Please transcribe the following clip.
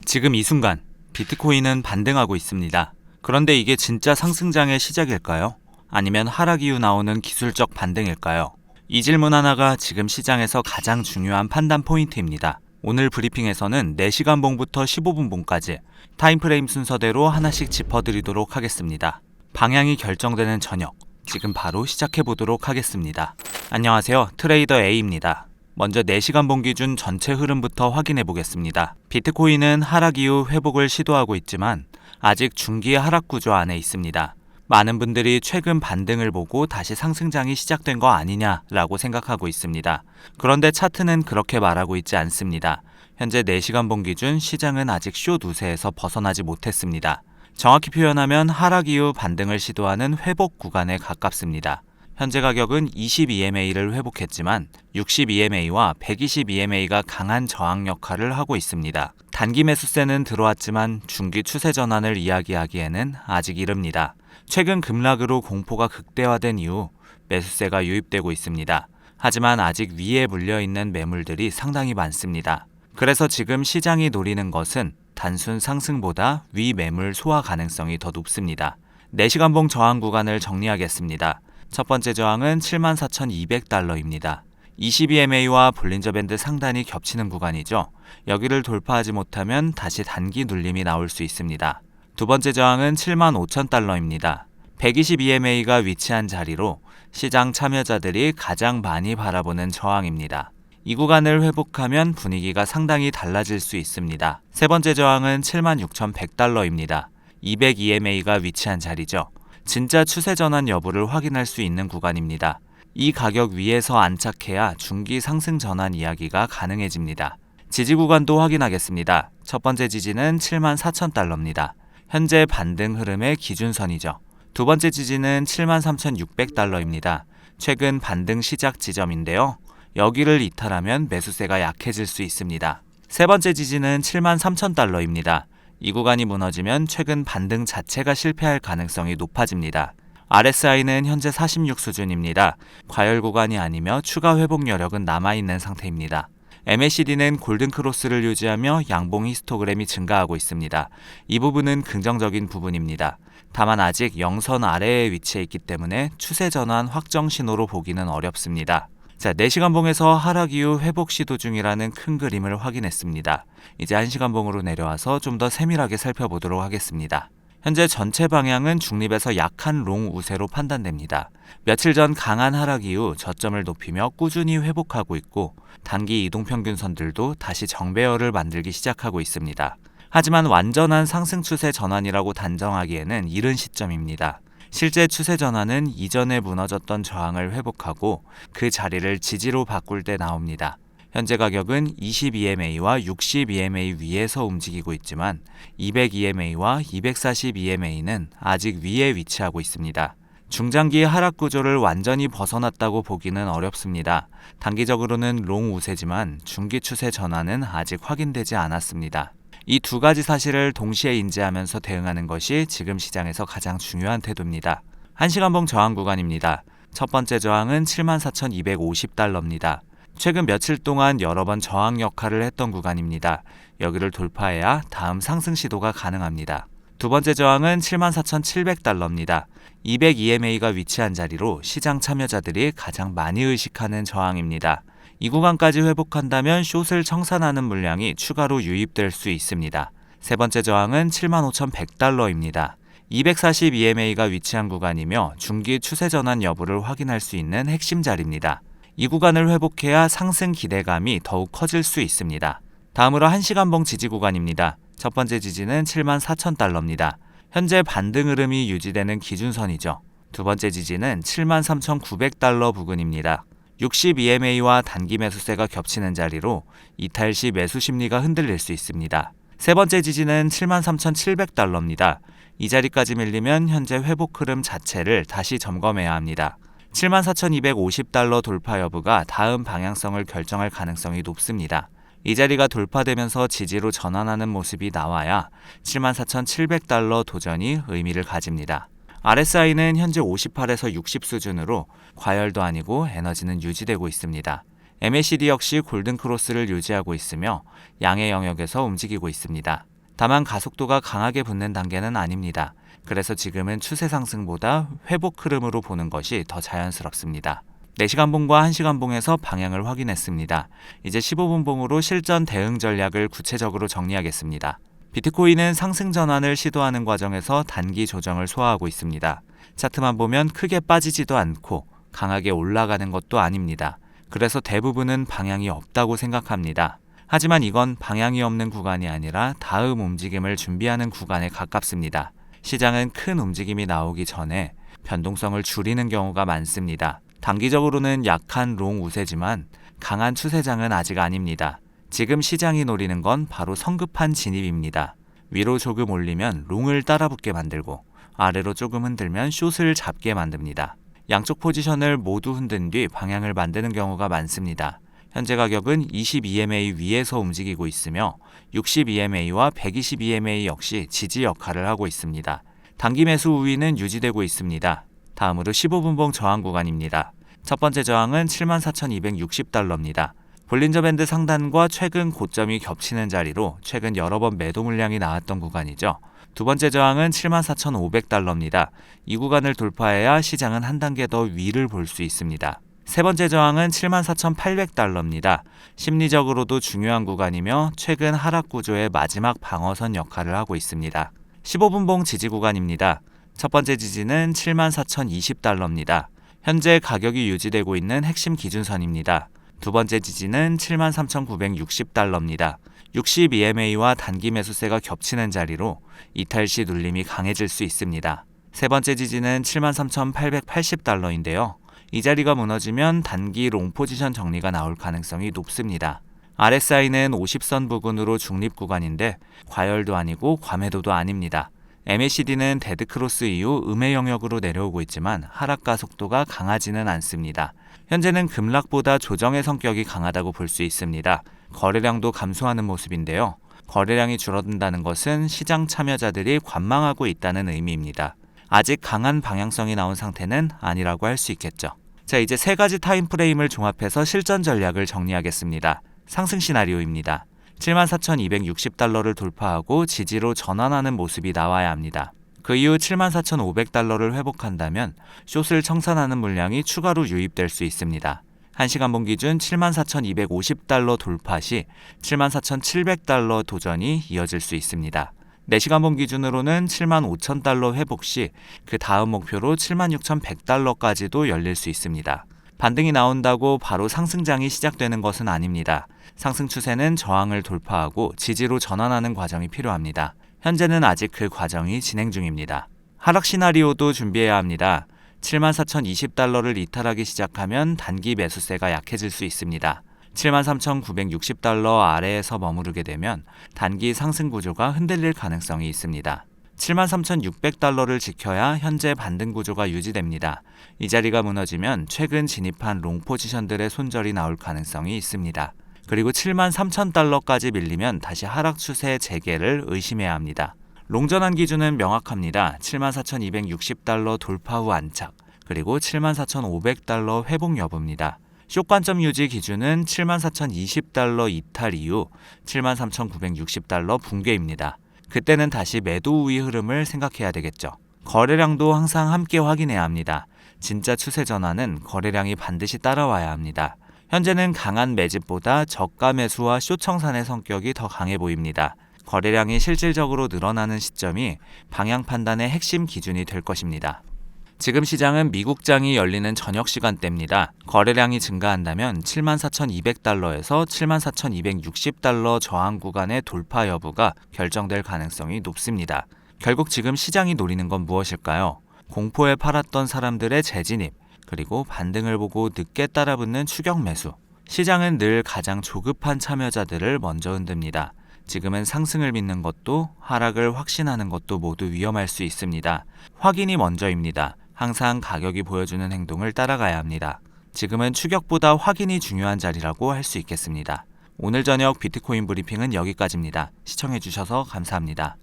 지금 이 순간 비트코인은 반등하고 있습니다. 그런데 이게 진짜 상승장의 시작일까요? 아니면 하락 이후 나오는 기술적 반등일까요? 이 질문 하나가 지금 시장에서 가장 중요한 판단 포인트입니다. 오늘 브리핑에서는 4시간 봉부터 15분 봉까지 타임프레임 순서대로 하나씩 짚어드리도록 하겠습니다. 방향이 결정되는 저녁, 지금 바로 시작해보도록 하겠습니다. 안녕하세요, 트레이더 A입니다. 먼저 4시간 봉 기준 전체 흐름부터 확인해 보겠습니다. 비트코인은 하락 이후 회복을 시도하고 있지만 아직 중기 하락 구조 안에 있습니다. 많은 분들이 최근 반등을 보고 다시 상승장이 시작된 거 아니냐라고 생각하고 있습니다. 그런데 차트는 그렇게 말하고 있지 않습니다. 현재 4시간 봉 기준 시장은 아직 숏 우세에서 벗어나지 못했습니다. 정확히 표현하면 하락 이후 반등을 시도하는 회복 구간에 가깝습니다. 현재 가격은 20EMA를 회복했지만 60EMA와 120EMA가 강한 저항 역할을 하고 있습니다. 단기 매수세는 들어왔지만 중기 추세 전환을 이야기하기에는 아직 이릅니다. 최근 급락으로 공포가 극대화된 이후 매수세가 유입되고 있습니다. 하지만 아직 위에 물려있는 매물들이 상당히 많습니다. 그래서 지금 시장이 노리는 것은 단순 상승보다 위 매물 소화 가능성이 더 높습니다. 4시간 봉 저항 구간을 정리하겠습니다. 첫 번째 저항은 74,200달러입니다. 22EMA와 볼린저 밴드 상단이 겹치는 구간이죠. 여기를 돌파하지 못하면 다시 단기 눌림이 나올 수 있습니다. 두 번째 저항은 75,000달러입니다. 122EMA가 위치한 자리로 시장 참여자들이 가장 많이 바라보는 저항입니다. 이 구간을 회복하면 분위기가 상당히 달라질 수 있습니다. 세 번째 저항은 76,100달러입니다. 200EMA가 위치한 자리죠. 진짜 추세 전환 여부를 확인할 수 있는 구간입니다. 이 가격 위에서 안착해야 중기 상승 전환 이야기가 가능해집니다. 지지 구간도 확인하겠습니다. 첫 번째 지지는 74,000달러입니다. 현재 반등 흐름의 기준선이죠. 두 번째 지지는 73,600달러입니다. 최근 반등 시작 지점인데요. 여기를 이탈하면 매수세가 약해질 수 있습니다. 세 번째 지지는 73,000달러입니다. 이 구간이 무너지면 최근 반등 자체가 실패할 가능성이 높아집니다. RSI는 현재 46 수준입니다. 과열 구간이 아니며 추가 회복 여력은 남아있는 상태입니다. MACD는 골든 크로스를 유지하며 양봉 히스토그램이 증가하고 있습니다. 이 부분은 긍정적인 부분입니다. 다만 아직 영선 아래에 위치해 있기 때문에 추세 전환 확정 신호로 보기는 어렵습니다. 자, 4시간 봉에서 하락 이후 회복 시도 중이라는 큰 그림을 확인했습니다. 이제 1시간 봉으로 내려와서 좀 더 세밀하게 살펴보도록 하겠습니다. 현재 전체 방향은 중립에서 약한 롱 우세로 판단됩니다. 며칠 전 강한 하락 이후 저점을 높이며 꾸준히 회복하고 있고 단기 이동평균선들도 다시 정배열을 만들기 시작하고 있습니다. 하지만 완전한 상승 추세 전환이라고 단정하기에는 이른 시점입니다. 실제 추세 전환은 이전에 무너졌던 저항을 회복하고 그 자리를 지지로 바꿀 때 나옵니다. 현재 가격은 22EMA와 60EMA 위에서 움직이고 있지만 200EMA와 240EMA는 아직 위에 위치하고 있습니다. 중장기 하락 구조를 완전히 벗어났다고 보기는 어렵습니다. 단기적으로는 롱 우세지만 중기 추세 전환은 아직 확인되지 않았습니다. 이 두 가지 사실을 동시에 인지하면서 대응하는 것이 지금 시장에서 가장 중요한 태도입니다. 1시간 봉 저항 구간입니다. 첫 번째 저항은 74,250달러입니다. 최근 며칠 동안 여러 번 저항 역할을 했던 구간입니다. 여기를 돌파해야 다음 상승 시도가 가능합니다. 두 번째 저항은 74,700달러입니다. 200EMA가 위치한 자리로 시장 참여자들이 가장 많이 의식하는 저항입니다. 이 구간까지 회복한다면 숏을 청산하는 물량이 추가로 유입될 수 있습니다. 세 번째 저항은 75,100달러입니다. 240EMA가 위치한 구간이며 중기 추세 전환 여부를 확인할 수 있는 핵심 자리입니다. 이 구간을 회복해야 상승 기대감이 더욱 커질 수 있습니다. 다음으로 1시간 봉 지지 구간입니다. 첫 번째 지지는 74,000달러입니다. 현재 반등 흐름이 유지되는 기준선이죠. 두 번째 지지는 73,900달러 부근입니다. 60EMA와 단기 매수세가 겹치는 자리로 이탈 시 매수 심리가 흔들릴 수 있습니다. 세 번째 지지는 73,700달러입니다. 이 자리까지 밀리면 현재 회복 흐름 자체를 다시 점검해야 합니다. 74,250달러 돌파 여부가 다음 방향성을 결정할 가능성이 높습니다. 이 자리가 돌파되면서 지지로 전환하는 모습이 나와야 74,700달러 도전이 의미를 가집니다. RSI는 현재 58에서 60 수준으로 과열도 아니고 에너지는 유지되고 있습니다. MACD 역시 골든 크로스를 유지하고 있으며 양의 영역에서 움직이고 있습니다. 다만 가속도가 강하게 붙는 단계는 아닙니다. 그래서 지금은 추세 상승보다 회복 흐름으로 보는 것이 더 자연스럽습니다. 4시간봉과 1시간봉에서 방향을 확인했습니다. 이제 15분봉으로 실전 대응 전략을 구체적으로 정리하겠습니다. 비트코인은 상승 전환을 시도하는 과정에서 단기 조정을 소화하고 있습니다. 차트만 보면 크게 빠지지도 않고 강하게 올라가는 것도 아닙니다. 그래서 대부분은 방향이 없다고 생각합니다. 하지만 이건 방향이 없는 구간이 아니라 다음 움직임을 준비하는 구간에 가깝습니다. 시장은 큰 움직임이 나오기 전에 변동성을 줄이는 경우가 많습니다. 단기적으로는 약한 롱 우세지만 강한 추세장은 아직 아닙니다. 지금 시장이 노리는 건 바로 성급한 진입입니다. 위로 조금 올리면 롱을 따라붙게 만들고 아래로 조금 흔들면 숏을 잡게 만듭니다. 양쪽 포지션을 모두 흔든 뒤 방향을 만드는 경우가 많습니다. 현재 가격은 22MA 위에서 움직이고 있으며 60EMA와 120EMA 역시 지지 역할을 하고 있습니다. 단기 매수 우위는 유지되고 있습니다. 다음으로 15분봉 저항 구간입니다. 첫 번째 저항은 74,260달러입니다. 볼린저 밴드 상단과 최근 고점이 겹치는 자리로 최근 여러 번 매도 물량이 나왔던 구간이죠. 두 번째 저항은 74,500달러입니다. 이 구간을 돌파해야 시장은 한 단계 더 위를 볼 수 있습니다. 세 번째 저항은 74,800달러입니다. 심리적으로도 중요한 구간이며 최근 하락 구조의 마지막 방어선 역할을 하고 있습니다. 15분봉 지지 구간입니다. 첫 번째 지지는 74,020달러입니다. 현재 가격이 유지되고 있는 핵심 기준선입니다. 두 번째 지지는 73,960달러입니다. 60EMA와 단기 매수세가 겹치는 자리로 이탈 시 눌림이 강해질 수 있습니다. 세 번째 지지는 73,880달러인데요. 이 자리가 무너지면 단기 롱 포지션 정리가 나올 가능성이 높습니다. RSI는 50선 부근으로 중립 구간인데 과열도 아니고 과매도도 아닙니다. MACD는 데드크로스 이후 음의 영역으로 내려오고 있지만 하락가 속도가 강하지는 않습니다. 현재는 급락보다 조정의 성격이 강하다고 볼 수 있습니다. 거래량도 감소하는 모습인데요. 거래량이 줄어든다는 것은 시장 참여자들이 관망하고 있다는 의미입니다. 아직 강한 방향성이 나온 상태는 아니라고 할 수 있겠죠. 자, 이제 세 가지 타임프레임을 종합해서 실전 전략을 정리하겠습니다. 상승 시나리오입니다. 74,260달러를 돌파하고 지지로 전환하는 모습이 나와야 합니다. 그 이후 74,500달러를 회복한다면 숏을 청산하는 물량이 추가로 유입될 수 있습니다. 1시간봉 기준 74,250달러 돌파 시 74,700달러 도전이 이어질 수 있습니다. 4시간봉 기준으로는 75,000달러 회복 시 그 다음 목표로 76,100달러까지도 열릴 수 있습니다. 반등이 나온다고 바로 상승장이 시작되는 것은 아닙니다. 상승 추세는 저항을 돌파하고 지지로 전환하는 과정이 필요합니다. 현재는 아직 그 과정이 진행 중입니다. 하락 시나리오도 준비해야 합니다. 74,020달러를 이탈하기 시작하면 단기 매수세가 약해질 수 있습니다. 73,960달러 아래에서 머무르게 되면 단기 상승 구조가 흔들릴 가능성이 있습니다. 73,600달러를 지켜야 현재 반등 구조가 유지됩니다. 이 자리가 무너지면 최근 진입한 롱 포지션들의 손절이 나올 가능성이 있습니다. 그리고 73,000달러까지 밀리면 다시 하락 추세 재개를 의심해야 합니다. 롱전환 기준은 명확합니다. 74,260달러 돌파 후 안착, 그리고 74,500달러 회복 여부입니다. 숏관점 유지 기준은 74,020달러 이탈 이후 73,960달러 붕괴입니다. 그때는 다시 매도 우위 흐름을 생각해야 되겠죠. 거래량도 항상 함께 확인해야 합니다. 진짜 추세 전환은 거래량이 반드시 따라와야 합니다. 현재는 강한 매집보다 저가 매수와 숏 청산의 성격이 더 강해 보입니다. 거래량이 실질적으로 늘어나는 시점이 방향 판단의 핵심 기준이 될 것입니다. 지금 시장은 미국장이 열리는 저녁 시간대입니다. 거래량이 증가한다면 74,200달러에서 74,260달러 저항 구간의 돌파 여부가 결정될 가능성이 높습니다. 결국 지금 시장이 노리는 건 무엇일까요? 공포에 팔았던 사람들의 재진입, 그리고 반등을 보고 늦게 따라붙는 추격 매수. 시장은 늘 가장 조급한 참여자들을 먼저 흔듭니다. 지금은 상승을 믿는 것도 하락을 확신하는 것도 모두 위험할 수 있습니다. 확인이 먼저입니다. 항상 가격이 보여주는 행동을 따라가야 합니다. 지금은 추격보다 확인이 중요한 자리라고 할 수 있겠습니다. 오늘 저녁 비트코인 브리핑은 여기까지입니다. 시청해주셔서 감사합니다.